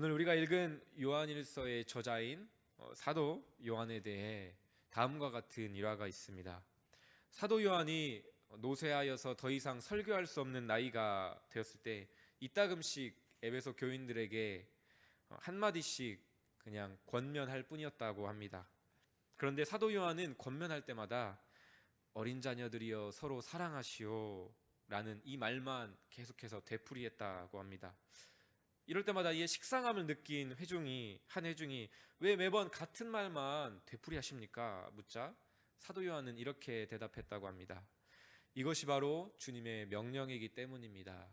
오늘 우리가 읽은 요한일서의 저자인 사도 요한에 대해 다음과 같은 일화가 있습니다. 사도 요한이 노쇠하여서 더 이상 설교할 수 없는 나이가 되었을 때 이따금씩 에베소 교인들에게 한마디씩 그냥 권면할 뿐이었다고 합니다. 그런데 사도 요한은 권면할 때마다 어린 자녀들이여 서로 사랑하시오 라는 이 말만 계속해서 되풀이했다고 합니다. 이럴 때마다 이에 식상함을 느낀 한 회중이 왜 매번 같은 말만 되풀이하십니까? 묻자 사도 요한은 이렇게 대답했다고 합니다. 이것이 바로 주님의 명령이기 때문입니다.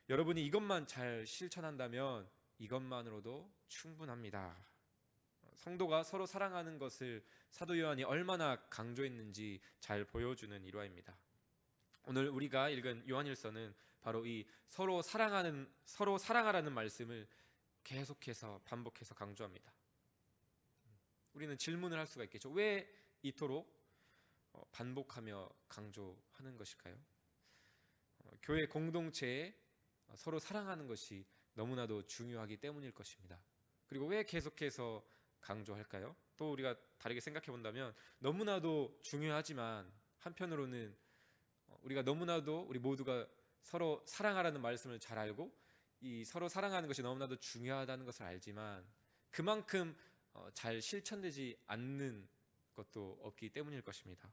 여러분이 이것만 잘 실천한다면 이것만으로도 충분합니다. 성도가 서로 사랑하는 것을 사도 요한이 얼마나 강조했는지 잘 보여주는 일화입니다. 오늘 우리가 읽은 요한일서는 바로 이 서로 사랑하라는 말씀을 계속해서 반복해서 강조합니다. 우리는 질문을 할 수가 있겠죠. 왜 이토록 반복하며 강조하는 것일까요? 교회 공동체에 서로 사랑하는 것이 너무나도 중요하기 때문일 것입니다. 그리고 왜 계속해서 강조할까요? 또 우리가 다르게 생각해 본다면 너무나도 중요하지만 한편으로는 우리가 너무나도 우리 모두가 서로 사랑하라는 말씀을 잘 알고 이 서로 사랑하는 것이 너무나도 중요하다는 것을 알지만 그만큼 잘 실천되지 않는 것도 없기 때문일 것입니다.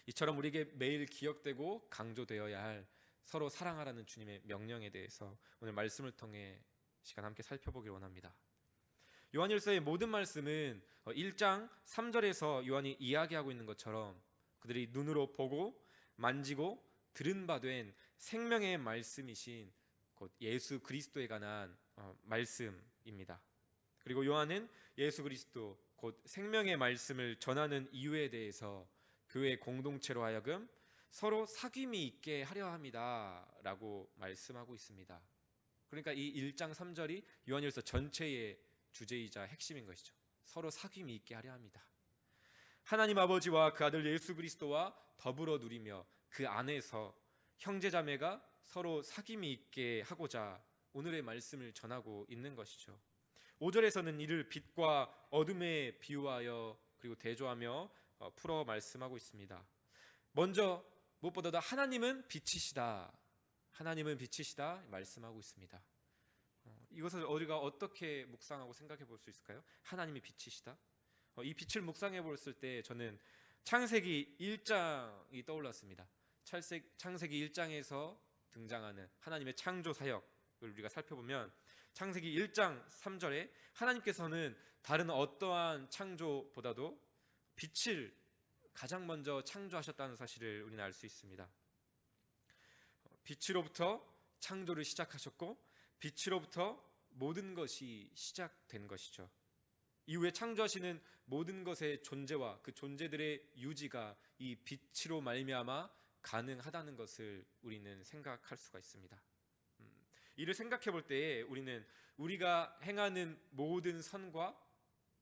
이처럼 우리에게 매일 기억되고 강조되어야 할 서로 사랑하라는 주님의 명령에 대해서 오늘 말씀을 통해 시간 함께 살펴보길 원합니다. 요한일서의 모든 말씀은 1장 3절에서 요한이 이야기하고 있는 것처럼 그들이 눈으로 보고 만지고 들은 바 된 생명의 말씀이신 곧 예수 그리스도에 관한 말씀입니다. 그리고 요한은 예수 그리스도 곧 생명의 말씀을 전하는 이유에 대해서 교회 공동체로 하여금 서로 사귐이 있게 하려 합니다 라고 말씀하고 있습니다. 그러니까 이 1장 3절이 요한일서 전체의 주제이자 핵심인 것이죠. 서로 사귐이 있게 하려 합니다. 하나님 아버지와 그 아들 예수 그리스도와 더불어 누리며 그 안에서 형제자매가 서로 사귐이 있게 하고자 오늘의 말씀을 전하고 있는 것이죠. 5절에서는 이를 빛과 어둠에 비유하여 그리고 대조하며 풀어 말씀하고 있습니다. 먼저 무엇보다도 하나님은 빛이시다 말씀하고 있습니다. 이것을 우리가 어떻게 묵상하고 생각해 볼 수 있을까요? 하나님이 빛이시다. 이 빛을 묵상해 봤을 때 저는 창세기 1장이 떠올랐습니다. 창세기 1장에서 등장하는 하나님의 창조 사역을 우리가 살펴보면 창세기 1장 3절에 하나님께서는 다른 어떠한 창조보다도 빛을 가장 먼저 창조하셨다는 사실을 우리는 알 수 있습니다. 빛으로부터 창조를 시작하셨고 빛으로부터 모든 것이 시작된 것이죠. 이후에 창조하시는 모든 것의 존재와 그 존재들의 유지가 이 빛으로 말미암아 가능하다는 것을 우리는 생각할 수가 있습니다. 이를 생각해 볼 때에 우리는 우리가 행하는 모든 선과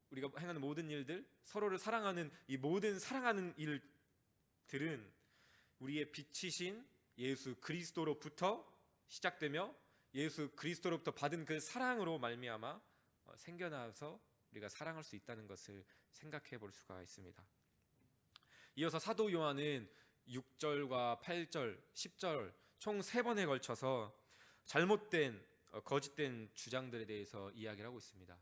우리가 행하는 모든 일들, 서로를 사랑하는 이 모든 사랑하는 일들은 우리의 빛이신 예수 그리스도로부터 시작되며 예수 그리스도로부터 받은 그 사랑으로 말미암아 생겨나서 우리가 사랑할 수 있다는 것을 생각해 볼 수가 있습니다. 이어서 사도 요한은 6절과 8절, 10절 총 3번에 걸쳐서 잘못된 거짓된 주장들에 대해서 이야기를 하고 있습니다.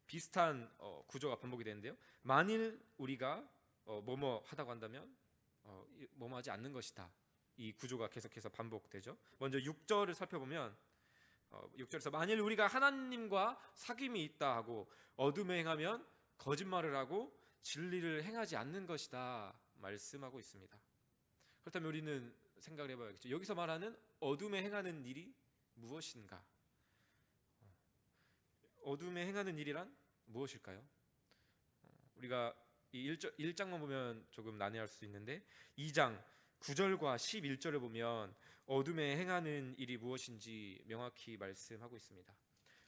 비슷한 구조가 반복이 되는데요. 만일 우리가 뭐뭐 하다고 한다면 뭐뭐 하지 않는 것이다. 이 구조가 계속해서 반복되죠. 먼저 6절을 살펴보면 6절에서 만일 우리가 하나님과 사귐이 있다 하고 어둠에 행하면 거짓말을 하고 진리를 행하지 않는 것이다 말씀하고 있습니다. 그렇다면 우리는 생각을 해봐야겠죠. 여기서 말하는 어둠에 행하는 일이 무엇인가? 어둠에 행하는 일이란 무엇일까요? 우리가 이 1장만 보면 조금 난해할 수 있는데 2장 9절과 11절을 보면 어둠에 행하는 일이 무엇인지 명확히 말씀하고 있습니다.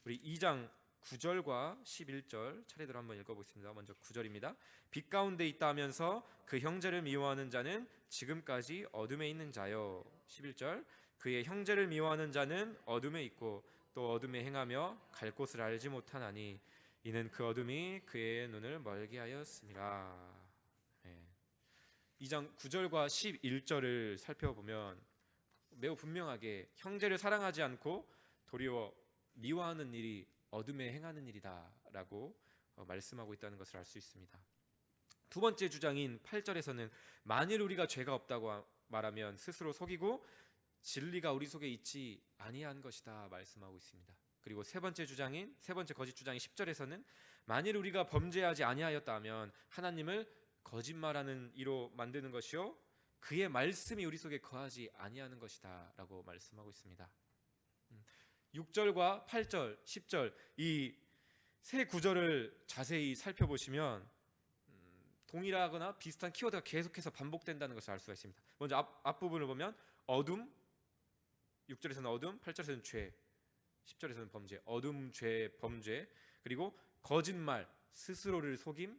우리 2장 9절과 11절 차례대로 한번 읽어보겠습니다. 먼저 9절입니다. 빛 가운데 있다 하면서 그 형제를 미워하는 자는 지금까지 어둠에 있는 자요. 11절 그의 형제를 미워하는 자는 어둠에 있고 또 어둠에 행하며 갈 곳을 알지 못하나니 이는 그 어둠이 그의 눈을 멀게 하였습니다. 2장 9절과 11절을 살펴보면 매우 분명하게 형제를 사랑하지 않고 도리어 미워하는 일이 어둠에 행하는 일이다라고 말씀하고 있다는 것을 알 수 있습니다. 두 번째 주장인 8절에서는 만일 우리가 죄가 없다고 말하면 스스로 속이고 진리가 우리 속에 있지 아니한 것이다 말씀하고 있습니다. 그리고 세 번째 거짓 주장인 10절에서는 만일 우리가 범죄하지 아니하였다 하면 하나님을 거짓말하는 이로 만드는 것이요 그의 말씀이 우리 속에 거하지 아니하는 것이다 라고 말씀하고 있습니다. 6절과 8절, 10절 이 세 구절을 자세히 살펴보시면 동일하거나 비슷한 키워드가 계속해서 반복된다는 것을 알 수가 있습니다. 먼저 앞부분을 보면 어둠, 6절에서는 어둠, 8절에서는 죄, 10절에서는 범죄, 어둠, 죄, 범죄, 그리고 거짓말, 스스로를 속임,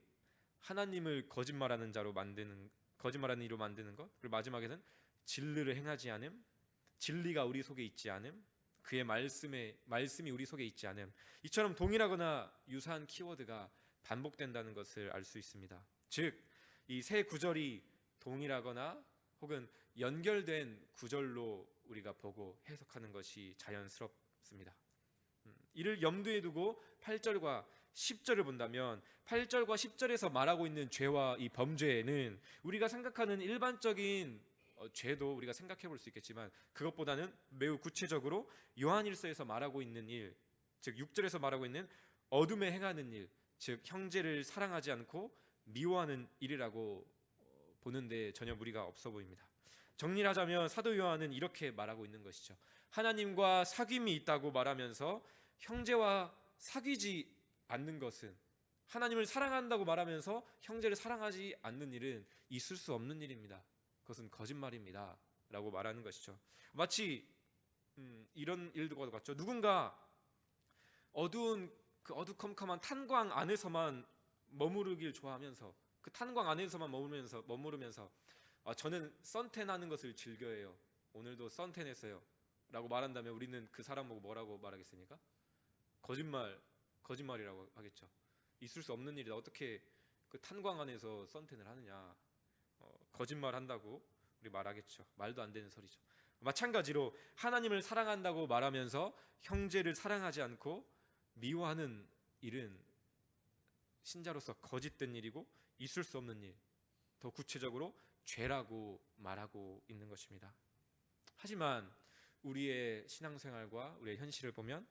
하나님을 거짓말하는 이로 만드는 것, 그리고 마지막에는 진리를 행하지 않음, 진리가 우리 속에 있지 않음, 그의 말씀이 우리 속에 있지 않음. 이처럼 동일하거나 유사한 키워드가 반복된다는 것을 알 수 있습니다. 즉, 이 세 구절이 동일하거나 혹은 연결된 구절로 우리가 보고 해석하는 것이 자연스럽습니다. 이를 염두에 두고 8절과 10절을 본다면 8절과 10절에서 말하고 있는 죄와 이 범죄는 우리가 생각하는 일반적인 죄도 우리가 생각해 볼 수 있겠지만 그것보다는 매우 구체적으로 요한일서에서 말하고 있는 일, 즉 6절에서 말하고 있는 어둠에 행하는 일, 즉 형제를 사랑하지 않고 미워하는 일이라고 보는데 전혀 무리가 없어 보입니다. 정리를 하자면 사도 요한은 이렇게 말하고 있는 것이죠. 하나님과 사귐이 있다고 말하면서 형제와 사귀지 않는 것은, 하나님을 사랑한다고 말하면서 형제를 사랑하지 않는 일은 있을 수 없는 일입니다. 그것은 거짓말입니다 라고 말하는 것이죠. 마치 이런 일과 같죠. 누군가 어두운 그 어두컴컴한 탄광 안에서만 머무르길 좋아하면서 그 탄광 안에서만 머무르면서 저는 선탠하는 것을 즐겨해요, 오늘도 선탠했어요 라고 말한다면 우리는 그 사람 보고 뭐라고 말하겠습니까? 거짓말이라고 하겠죠. 있을 수 없는 일이다. 어떻게 그 탄광 안에서 선탠을 하느냐, 거짓말 한다고 우리 말하겠죠. 말도 안 되는 소리죠. 마찬가지로 하나님을 사랑한다고 말하면서 형제를 사랑하지 않고 미워하는 일은 신자로서 거짓된 일이고 있을 수 없는 일, 더 구체적으로 죄라고 말하고 있는 것입니다. 하지만 우리의 신앙생활과 우리의 현실을 보면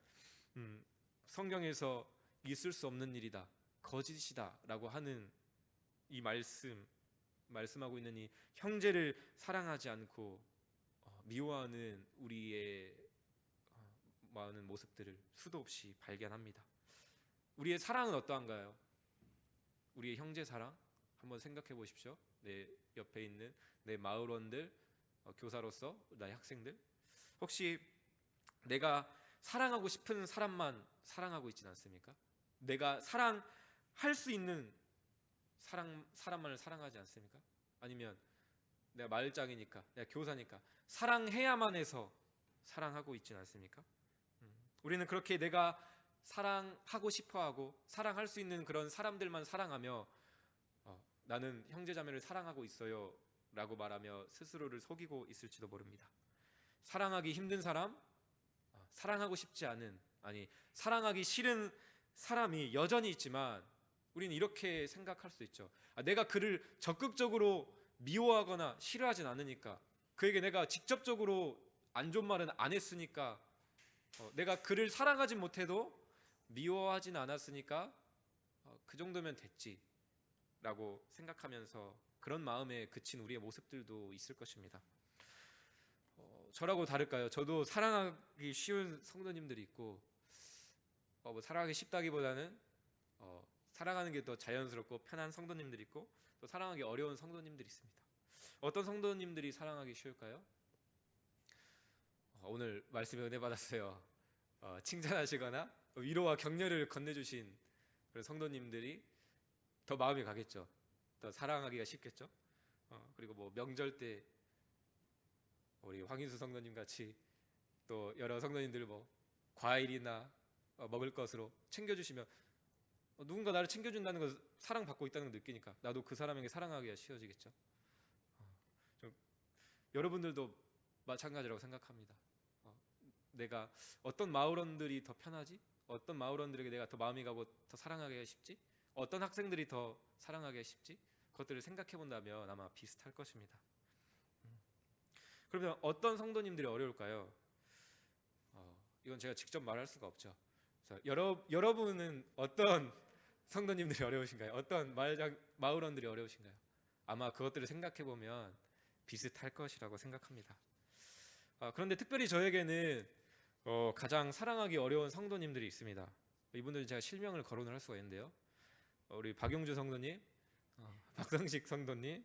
성경에서 있을 수 없는 일이다, 거짓이다 라고 하는 이 말씀하고 있는 이 형제를 사랑하지 않고 미워하는 우리의 많은 모습들을 수도 없이 발견합니다. 우리의 사랑은 어떠한가요? 우리의 형제 사랑 한번 생각해 보십시오. 내 옆에 있는 내 마을원들, 교사로서 나의 학생들, 혹시 내가 사랑하고 싶은 사람만 사랑하고 있지는 않습니까? 내가 사랑할 수 있는 사람만을 사랑하지 않습니까? 아니면 내가 마을장이니까, 내가 교사니까 사랑해야만 해서 사랑하고 있지는 않습니까? 우리는 그렇게 내가 사랑하고 싶어하고 사랑할 수 있는 그런 사람들만 사랑하며 나는 형제자매를 사랑하고 있어요 라고 말하며 스스로를 속이고 있을지도 모릅니다. 사랑하기 힘든 사람, 사랑하고 싶지 않은, 아니 사랑하기 싫은 사람이 여전히 있지만 우리는 이렇게 생각할 수 있죠. 내가 그를 적극적으로 미워하거나 싫어하진 않으니까, 그에게 내가 직접적으로 안 좋은 말은 안 했으니까, 내가 그를 사랑하지 못해도 미워하진 않았으니까 그 정도면 됐지 라고 생각하면서 그런 마음에 그친 우리의 모습들도 있을 것입니다. 저라고 다를까요? 저도 사랑하기 쉬운 성도님들이 있고, 뭐 사랑하기 쉽다기보다는 사랑하는 게 더 자연스럽고 편한 성도님들이 있고, 또 사랑하기 어려운 성도님들이 있습니다. 어떤 성도님들이 사랑하기 쉬울까요? 오늘 말씀에 은혜 받았어요. 칭찬하시거나 위로와 격려를 건네주신 그런 성도님들이 더 마음이 가겠죠. 더 사랑하기가 쉽겠죠. 그리고 뭐 명절 때 우리 황인수 성도님 같이 또 여러 성도님들 뭐 과일이나 먹을 것으로 챙겨주시면 누군가 나를 챙겨준다는 걸 사랑받고 있다는 걸 느끼니까 나도 그 사람에게 사랑하기가 쉬워지겠죠. 좀 여러분들도 마찬가지라고 생각합니다. 내가 어떤 마을원들이 더 편하지? 어떤 마을원들에게 내가 더 마음이 가고 더 사랑하기가 쉽지? 어떤 학생들이 더 사랑하기가 쉽지? 그것들을 생각해 본다면 아마 비슷할 것입니다. 그러면 어떤 성도님들이 어려울까요? 이건 제가 직접 말할 수가 없죠. 그래서 여러분은 어떤 성도님들이 어려우신가요? 어떤 마을원들이 어려우신가요? 아마 그것들을 생각해 보면 비슷할 것이라고 생각합니다. 그런데 특별히 저에게는 가장 사랑하기 어려운 성도님들이 있습니다. 이분들은 제가 실명을 거론을 할 수가 있는데요. 우리 박용주 성도님, 박성식 성도님,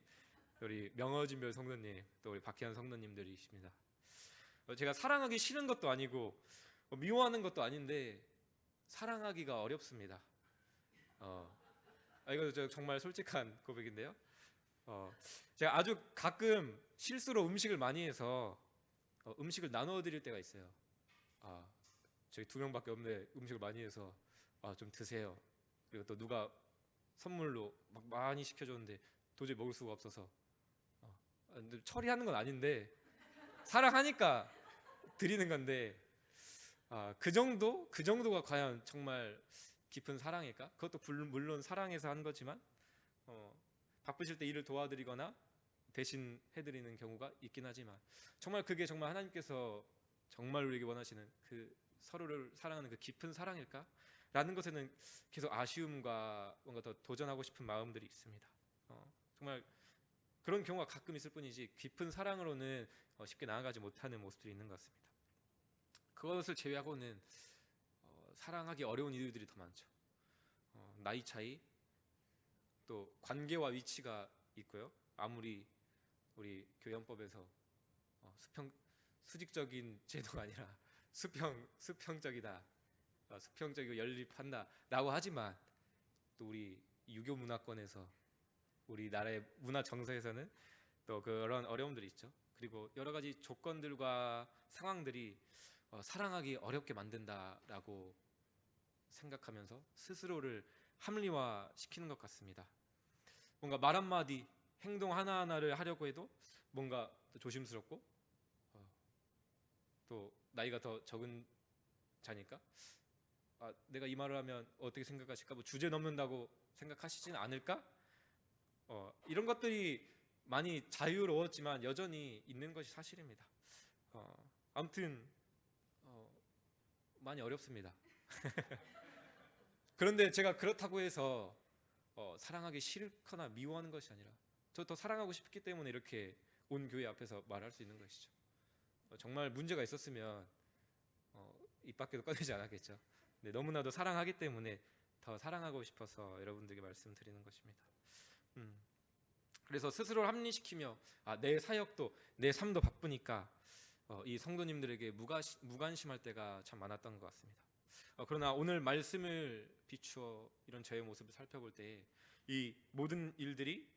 우리 명어진별 성도님, 또 우리 박희환 성도님들이십니다. 제가 사랑하기 싫은 것도 아니고 미워하는 것도 아닌데 사랑하기가 어렵습니다. 이거 정말 솔직한 고백인데요. 제가 아주 가끔 실수로 음식을 많이 해서 음식을 나눠 드릴 때가 있어요. 저희 2명밖에 없는데 음식을 많이 해서 좀 드세요. 그리고 또 누가 선물로 막 많이 시켜줬는데 도저히 먹을 수가 없어서 처리하는 건 아닌데 사랑하니까 드리는 건데 그 정도가 과연 정말 깊은 사랑일까? 그것도 물론 사랑해서 한 거지만 바쁘실 때 일을 도와드리거나 대신 해드리는 경우가 있긴 하지만 정말 그게 정말 하나님께서 정말 우리에게 원하시는 그 서로를 사랑하는 그 깊은 사랑일까? 라는 것에는 계속 아쉬움과 뭔가 더 도전하고 싶은 마음들이 있습니다. 정말 그런 경우가 가끔 있을 뿐이지 깊은 사랑으로는 쉽게 나아가지 못하는 모습들이 있는 것 같습니다. 그것을 제외하고는 사랑하기 어려운 이유들이 더 많죠. 나이 차이, 또 관계와 위치가 있고요. 아무리 우리 교연법에서 수직적인 제도가 아니라 수평적이다, 수평적이고 연립한다라고 하지만 또 우리 유교 문화권에서 우리나라의 문화 정서에서는 또 그런 어려움들이 있죠. 그리고 여러 가지 조건들과 상황들이 사랑하기 어렵게 만든다라고 생각하면서 스스로를 합리화시키는 것 같습니다. 뭔가 말 한마디, 행동 하나하나를 하려고 해도 뭔가 조심스럽고 또 나이가 더 적은 자니까 내가 이 말을 하면 어떻게 생각하실까? 주제 넘는다고 생각하시지는 않을까? 이런 것들이 많이 자유로웠지만 여전히 있는 것이 사실입니다. 아무튼 많이 어렵습니다. 그런데 제가 그렇다고 해서 사랑하기 싫거나 미워하는 것이 아니라 저 더 사랑하고 싶기 때문에 이렇게 온 교회 앞에서 말할 수 있는 것이죠. 정말 문제가 있었으면 입 밖에도 꺼내지 않았겠죠. 근데 너무나도 사랑하기 때문에 더 사랑하고 싶어서 여러분들에게 말씀드리는 것입니다. 그래서 스스로를 합리시키며 내 사역도 내 삶도 바쁘니까 이 성도님들에게 무관심할 때가 참 많았던 것 같습니다. 그러나 오늘 말씀을 비추어 이런 저의 모습을 살펴볼 때 이 모든 일들이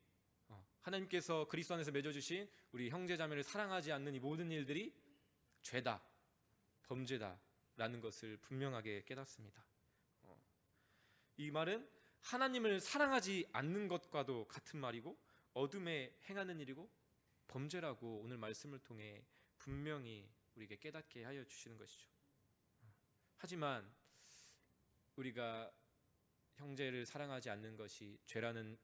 하나님께서 그리스도 안에서 맺어주신 우리 형제자매를 사랑하지 않는 이 모든 일들이 죄다, 범죄다라는 것을 분명하게 깨닫습니다. 이 말은 하나님을 사랑하지 않는 것과도 같은 말이고 어둠에 행하는 일이고 범죄라고 오늘 말씀을 통해 분명히 우리에게 깨닫게 하여 주시는 것이죠. 하지만 우리가 형제를 사랑하지 않는 것이 죄라는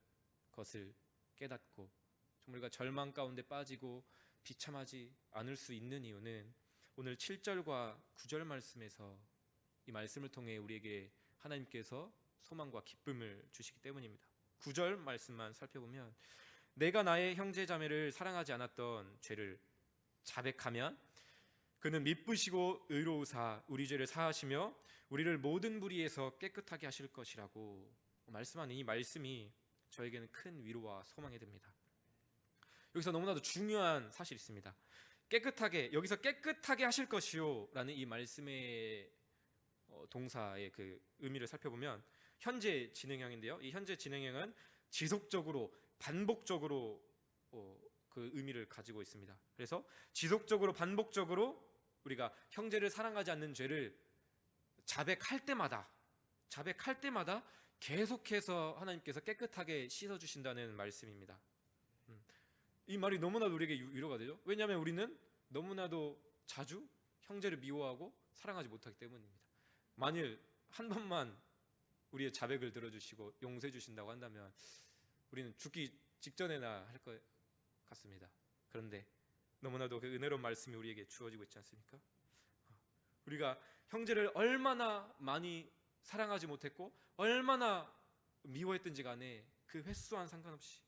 것을 깨닫고 정말 우리가 절망 가운데 빠지고 비참하지 않을 수 있는 이유는 오늘 7절과 9절 말씀에서 이 말씀을 통해 우리에게 하나님께서 소망과 기쁨을 주시기 때문입니다. 9절 말씀만 살펴보면 내가 나의 형제자매를 사랑하지 않았던 죄를 자백하면 그는 미쁘시고 의로우사 우리 죄를 사하시며 우리를 모든 불의에서 깨끗하게 하실 것이라고 말씀하는 이 말씀이 저에게는 큰 위로와 소망이 됩니다. 여기서 너무나도 중요한 사실이 있습니다. 여기서 깨끗하게 하실 것이요 라는 이 말씀의 동사의 그 의미를 살펴보면 현재 진행형인데요. 이 현재 진행형은 지속적으로 반복적으로 그 의미를 가지고 있습니다. 그래서 지속적으로 반복적으로 우리가 형제를 사랑하지 않는 죄를 자백할 때마다 계속해서 하나님께서 깨끗하게 씻어 주신다는 말씀입니다. 이 말이 너무나도 우리에게 위로가 되죠. 왜냐하면 우리는 너무나도 자주 형제를 미워하고 사랑하지 못하기 때문입니다. 만일 한 번만 우리의 자백을 들어주시고 용서해 주신다고 한다면 우리는 죽기 직전에나 할 것 같습니다. 그런데 너무나도 그 은혜로운 말씀이 우리에게 주어지고 있지 않습니까? 우리가 형제를 얼마나 많이 사랑하지 못했고 얼마나 미워했든지 간에 그 횟수와는 상관없이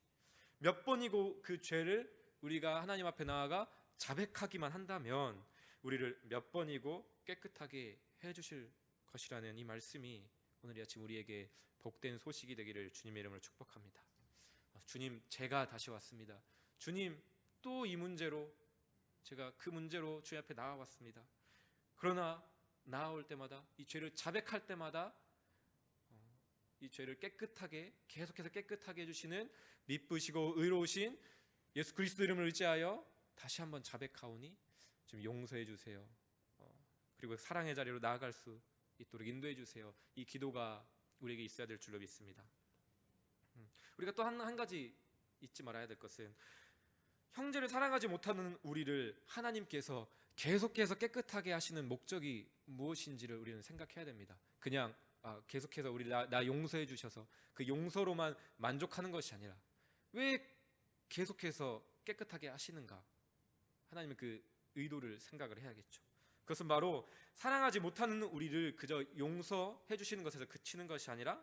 몇 번이고 그 죄를 우리가 하나님 앞에 나아가 자백하기만 한다면 우리를 몇 번이고 깨끗하게 해주실 것이라는 이 말씀이 오늘 이 아침 우리에게 복된 소식이 되기를 주님의 이름으로 축복합니다. 주님, 제가 다시 왔습니다. 주님, 또 이 문제로 제가 그 문제로 주님 앞에 나아왔습니다. 그러나 나아올 때마다 이 죄를 자백할 때마다 이 죄를 깨끗하게 계속해서 깨끗하게 해주시는 미쁘시고 의로우신 예수 그리스도 이름을 의지하여 다시 한번 자백하오니 좀 용서해 주세요. 그리고 사랑의 자리로 나아갈 수 있도록 인도해 주세요. 이 기도가 우리에게 있어야 될 줄로 믿습니다. 우리가 또 한 가지 잊지 말아야 될 것은 형제를 사랑하지 못하는 우리를 하나님께서 계속해서 깨끗하게 하시는 목적이 무엇인지를 우리는 생각해야 됩니다. 그냥 계속해서 우리 나 용서해 주셔서 그 용서로만 만족하는 것이 아니라 왜 계속해서 깨끗하게 하시는가? 하나님의 그 의도를 생각을 해야겠죠. 그것은 바로 사랑하지 못하는 우리를 그저 용서해 주시는 것에서 그치는 것이 아니라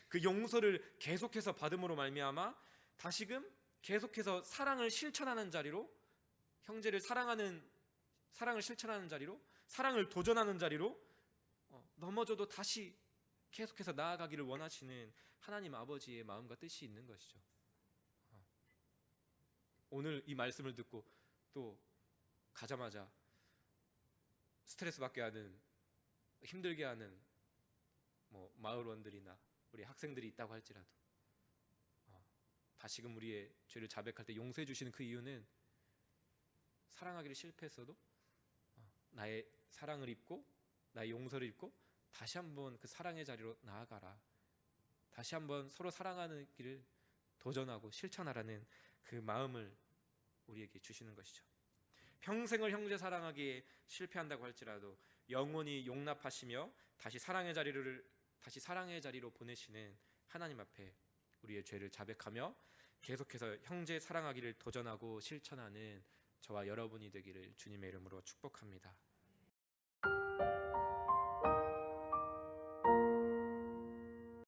그 용서를 계속해서 받음으로 말미암아 다시금 계속해서 사랑을 실천하는 자리로 형제를 사랑을 실천하는 자리로 사랑을 도전하는 자리로 넘어져도 다시 계속해서 나아가기를 원하시는 하나님 아버지의 마음과 뜻이 있는 것이죠. 오늘 이 말씀을 듣고 또 가자마자 스트레스 받게 하는 힘들게 하는 마을원들이나 우리 학생들이 있다고 할지라도 다시금 우리의 죄를 자백할 때 용서해 주시는 그 이유는 사랑하기를 실패했어도 나의 사랑을 입고 나의 용서를 입고 다시 한번 그 사랑의 자리로 나아가라. 다시 한번 서로 사랑하는 길을 도전하고 실천하라는 그 마음을 우리에게 주시는 것이죠. 평생을 형제 사랑하기에 실패한다고 할지라도 영원히 용납하시며 다시 사랑의 자리로 보내시는 하나님 앞에 우리의 죄를 자백하며 계속해서 형제 사랑하기를 도전하고 실천하는 저와 여러분이 되기를 주님의 이름으로 축복합니다.